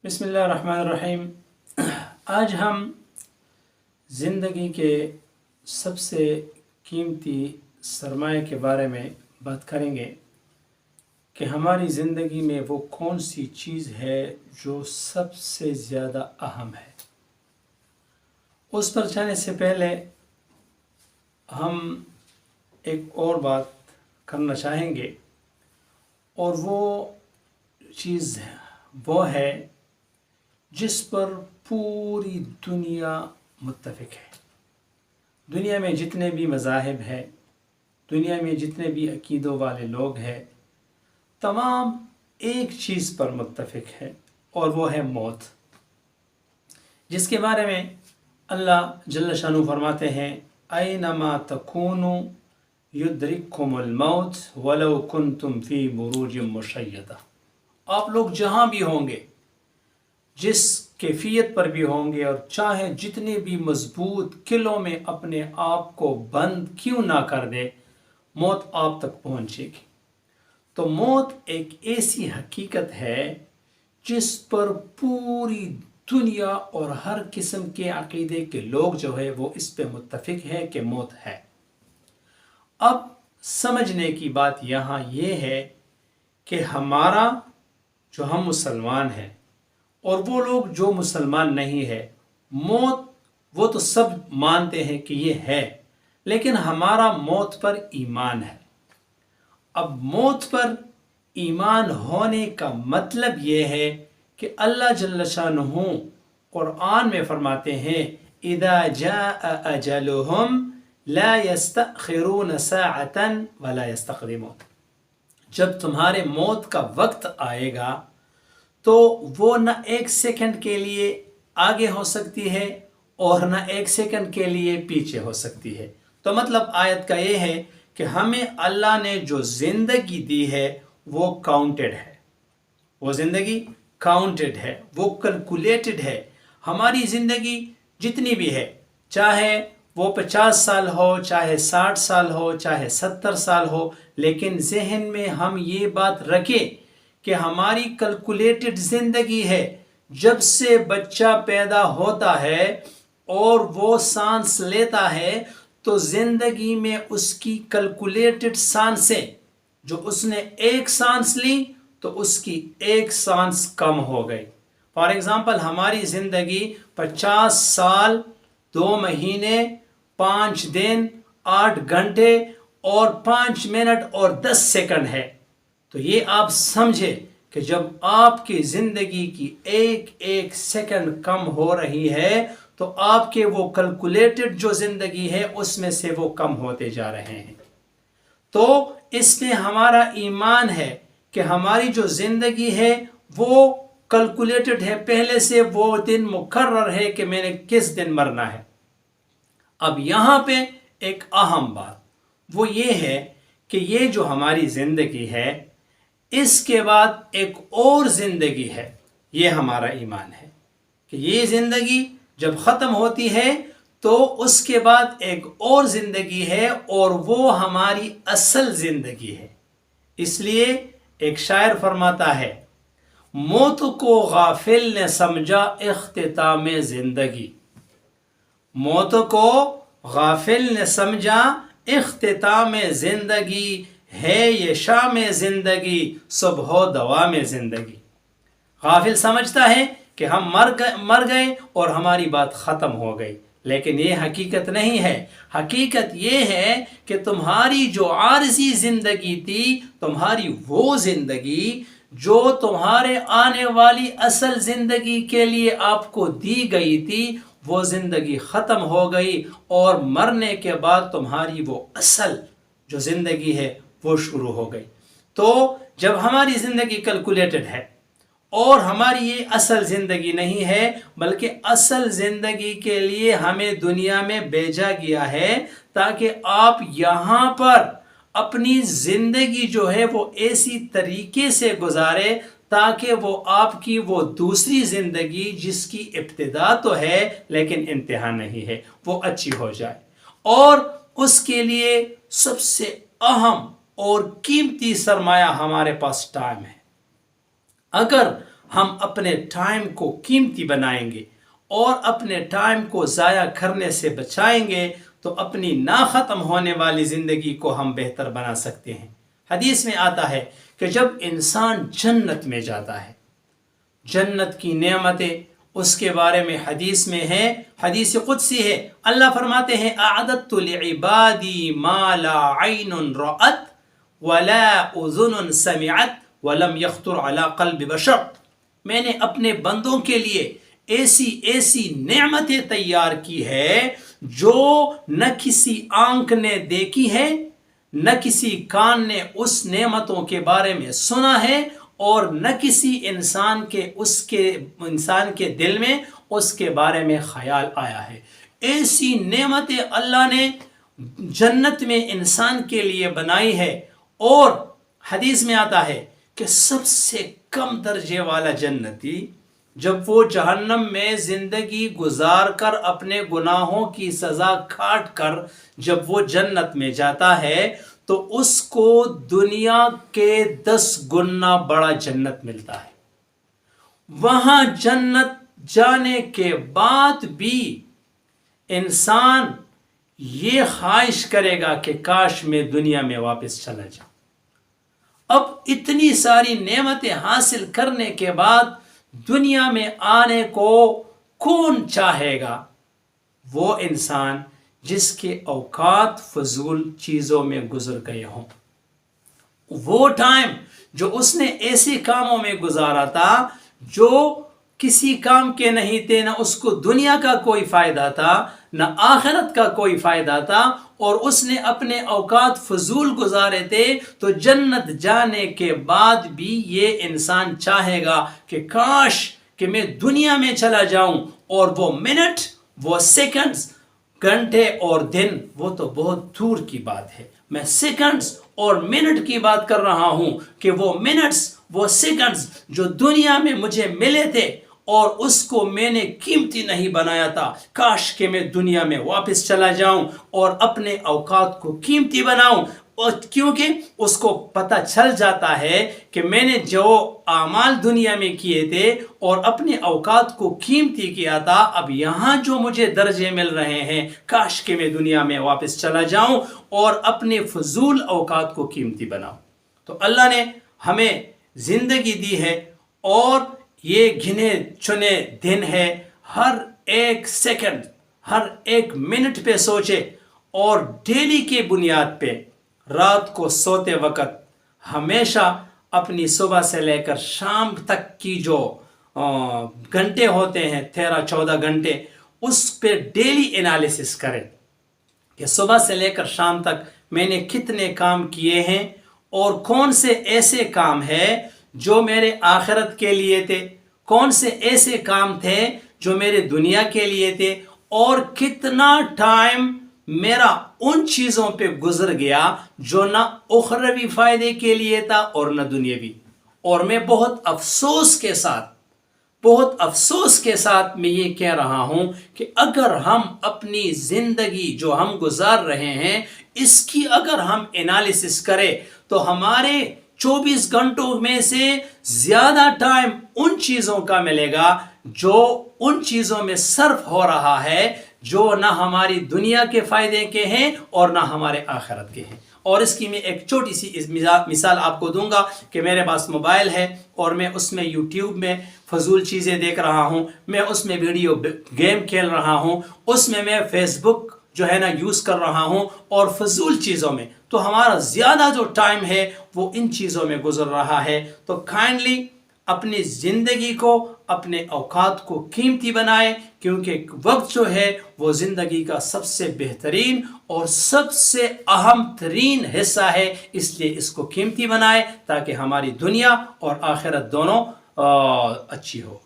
بسم اللہ الرحمن الرحیم۔ آج ہم زندگی کے سب سے قیمتی سرمایہ کے بارے میں بات کریں گے کہ ہماری زندگی میں وہ کون سی چیز ہے جو سب سے زیادہ اہم ہے۔ اس پر جانے سے پہلے ہم ایک اور بات کرنا چاہیں گے، اور وہ چیز وہ ہے جس پر پوری دنیا متفق ہے۔ دنیا میں جتنے بھی مذاہب ہیں، دنیا میں جتنے بھی عقیدوں والے لوگ ہیں، تمام ایک چیز پر متفق ہے، اور وہ ہے موت، جس کے بارے میں اللہ جل شانہ فرماتے ہیں اینما تکونوا یدرککم الموت ولو کنتم فی بروج مشیدہ۔ آپ لوگ جہاں بھی ہوں گے، جس کیفیت پر بھی ہوں گے، اور چاہے جتنے بھی مضبوط قلعوں میں اپنے آپ کو بند کیوں نہ کر دے، موت آپ تک پہنچے گی۔ تو موت ایک ایسی حقیقت ہے جس پر پوری دنیا اور ہر قسم کے عقیدے کے لوگ جو ہے وہ اس پہ متفق ہے کہ موت ہے۔ اب سمجھنے کی بات یہاں یہ ہے کہ ہمارا جو ہم مسلمان ہیں اور وہ لوگ جو مسلمان نہیں ہے، موت وہ تو سب مانتے ہیں کہ یہ ہے، لیکن ہمارا موت پر ایمان ہے۔ اب موت پر ایمان ہونے کا مطلب یہ ہے کہ اللہ جل شانہ قرآن میں فرماتے ہیں اذا جاء اجلهم لا يستأخرون ساعة ولا يستقدمون۔ جب تمہارے موت کا وقت آئے گا تو وہ نہ ایک سیکنڈ کے لیے آگے ہو سکتی ہے اور نہ ایک سیکنڈ کے لیے پیچھے ہو سکتی ہے۔ تو مطلب آیت کا یہ ہے کہ ہمیں اللہ نے جو زندگی دی ہے وہ کاؤنٹڈ ہے، وہ زندگی کاؤنٹڈ ہے، وہ کیلکولیٹڈ ہے۔ ہماری زندگی جتنی بھی ہے، چاہے وہ 50 سال ہو، چاہے 60 سال ہو، چاہے 70 سال ہو، لیکن ذہن میں ہم یہ بات رکھیں کہ ہماری کیلکولیٹڈ زندگی ہے۔ جب سے بچہ پیدا ہوتا ہے اور وہ سانس لیتا ہے تو زندگی میں اس کی کیلکولیٹڈ سانسیں، جو اس نے ایک سانس لی تو اس کی ایک سانس کم ہو گئی۔ فار ایگزامپل ہماری زندگی 50 سال 2 مہینے 5 دن 8 گھنٹے اور 5 منٹ اور 10 سیکنڈ ہے۔ تو یہ آپ سمجھے کہ جب آپ کی زندگی کی ایک ایک سیکنڈ کم ہو رہی ہے تو آپ کے وہ کیلکولیٹڈ جو زندگی ہے اس میں سے وہ کم ہوتے جا رہے ہیں۔ تو اس میں ہمارا ایمان ہے کہ ہماری جو زندگی ہے وہ کیلکولیٹڈ ہے، پہلے سے وہ دن مقرر ہے کہ میں نے کس دن مرنا ہے۔ اب یہاں پہ ایک اہم بات وہ یہ ہے کہ یہ جو ہماری زندگی ہے اس کے بعد ایک اور زندگی ہے۔ یہ ہمارا ایمان ہے کہ یہ زندگی جب ختم ہوتی ہے تو اس کے بعد ایک اور زندگی ہے، اور وہ ہماری اصل زندگی ہے۔ اس لیے ایک شاعر فرماتا ہے موت کو غافل نے سمجھا اختتام زندگی، موت کو غافل نے سمجھا اختتام زندگی، ہے یہ شام زندگی صبح و دوام زندگی۔ غافل سمجھتا ہے کہ ہم مر گئے اور ہماری بات ختم ہو گئی، لیکن یہ حقیقت نہیں ہے۔ حقیقت یہ ہے کہ تمہاری جو عارضی زندگی تھی، تمہاری وہ زندگی جو تمہارے آنے والی اصل زندگی کے لیے آپ کو دی گئی تھی، وہ زندگی ختم ہو گئی، اور مرنے کے بعد تمہاری وہ اصل جو زندگی ہے وہ شروع ہو گئی۔ تو جب ہماری زندگی کیلکولیٹڈ ہے اور ہماری یہ اصل زندگی نہیں ہے، بلکہ اصل زندگی کے لیے ہمیں دنیا میں بھیجا گیا ہے تاکہ آپ یہاں پر اپنی زندگی جو ہے وہ ایسی طریقے سے گزارے تاکہ وہ آپ کی وہ دوسری زندگی جس کی ابتدا تو ہے لیکن انتہا نہیں ہے، وہ اچھی ہو جائے۔ اور اس کے لیے سب سے اہم اور قیمتی سرمایہ ہمارے پاس ٹائم ہے۔ اگر ہم اپنے ٹائم کو قیمتی بنائیں گے اور اپنے ٹائم کو ضائع کرنے سے بچائیں گے تو اپنی ناختم ہونے والی زندگی کو ہم بہتر بنا سکتے ہیں۔ حدیث میں آتا ہے کہ جب انسان جنت میں جاتا ہے، جنت کی نعمتیں اس کے بارے میں حدیث میں ہے، حدیث قدسی ہے، اللہ فرماتے ہیں اعددت لعبادی ما لا عین رأت ولا اذن سمعت ولم یخطر علی قلب بشر، میں نے اپنے بندوں کے لیے ایسی نعمتیں تیار کی ہے جو نہ کسی آنکھ نے دیکھی ہے، نہ کسی کان نے اس نعمتوں کے بارے میں سنا ہے، اور نہ کسی انسان کے دل میں اس کے بارے میں خیال آیا ہے۔ ایسی نعمتیں اللہ نے جنت میں انسان کے لیے بنائی ہے، اور حدیث میں آتا ہے کہ سب سے کم درجے والا جنتی جب وہ جہنم میں زندگی گزار کر اپنے گناہوں کی سزا کھاٹ کر جب وہ جنت میں جاتا ہے تو اس کو دنیا کے 10 گنا بڑا جنت ملتا ہے۔ وہاں جنت جانے کے بعد بھی انسان یہ خواہش کرے گا کہ کاش میں دنیا میں واپس چلا جاؤں۔ اب اتنی ساری نعمتیں حاصل کرنے کے بعد دنیا میں آنے کو کون چاہے گا؟ وہ انسان جس کے اوقات فضول چیزوں میں گزر گئے ہوں، وہ ٹائم جو اس نے ایسے کاموں میں گزارا تھا جو کسی کام کے نہیں تھے، نہ اس کو دنیا کا کوئی فائدہ تھا نہ آخرت کا کوئی فائدہ تھا، اور اس نے اپنے اوقات فضول گزارے تھے، تو جنت جانے کے بعد بھی یہ انسان چاہے گا کہ کاش کہ میں دنیا میں چلا جاؤں، اور وہ منٹ، وہ سیکنڈز، گھنٹے اور دن وہ تو بہت دور کی بات ہے، میں سیکنڈز اور منٹ کی بات کر رہا ہوں کہ وہ منٹس، وہ سیکنڈز جو دنیا میں مجھے ملے تھے اور اس کو میں نے قیمتی نہیں بنایا تھا، کاش کہ میں دنیا میں واپس چلا جاؤں اور اپنے اوقات کو قیمتی بناؤں، اور کیونکہ اس کو پتہ چل جاتا ہے کہ میں نے جو اعمال دنیا میں کیے تھے اور اپنے اوقات کو قیمتی کیا تھا، اب یہاں جو مجھے درجے مل رہے ہیں، کاش کہ میں دنیا میں واپس چلا جاؤں اور اپنے فضول اوقات کو قیمتی بناؤں۔ تو اللہ نے ہمیں زندگی دی ہے، اور یہ گنے چنے دن ہے، ہر ایک سیکنڈ، ہر ایک منٹ پہ سوچے، اور ڈیلی کے بنیاد پہ رات کو سوتے وقت ہمیشہ اپنی صبح سے لے کر شام تک کی جو گھنٹے ہوتے ہیں 13-14 گھنٹے، اس پہ ڈیلی انالیسس کریں کہ صبح سے لے کر شام تک میں نے کتنے کام کیے ہیں، اور کون سے ایسے کام ہیں جو میرے آخرت کے لیے تھے، کون سے ایسے کام تھے جو میرے دنیا کے لیے تھے، اور کتنا ٹائم میرا ان چیزوں پہ گزر گیا جو نہ اخروی فائدے کے لیے تھا اور نہ دنیاوی۔ اور میں بہت افسوس کے ساتھ میں یہ کہہ رہا ہوں کہ اگر ہم اپنی زندگی جو ہم گزار رہے ہیں اس کی اگر ہم انالیسس کریں تو ہمارے 24 گھنٹوں میں سے زیادہ ٹائم ان چیزوں کا ملے گا جو ان چیزوں میں صرف ہو رہا ہے جو نہ ہماری دنیا کے فائدے کے ہیں اور نہ ہمارے آخرت کے ہیں۔ اور اس کی میں ایک چھوٹی سی مثال آپ کو دوں گا کہ میرے پاس موبائل ہے اور میں اس میں یوٹیوب میں فضول چیزیں دیکھ رہا ہوں، میں اس میں ویڈیو گیم کھیل رہا ہوں، اس میں فیس بک جو ہے نا یوز کر رہا ہوں، اور فضول چیزوں میں، تو ہمارا زیادہ جو ٹائم ہے وہ ان چیزوں میں گزر رہا ہے۔ تو کائنڈلی اپنی زندگی کو، اپنے اوقات کو قیمتی بنائے، کیونکہ وقت جو ہے وہ زندگی کا سب سے بہترین اور سب سے اہم ترین حصہ ہے، اس لیے اس کو قیمتی بنائے تاکہ ہماری دنیا اور آخرت دونوں اچھی ہو۔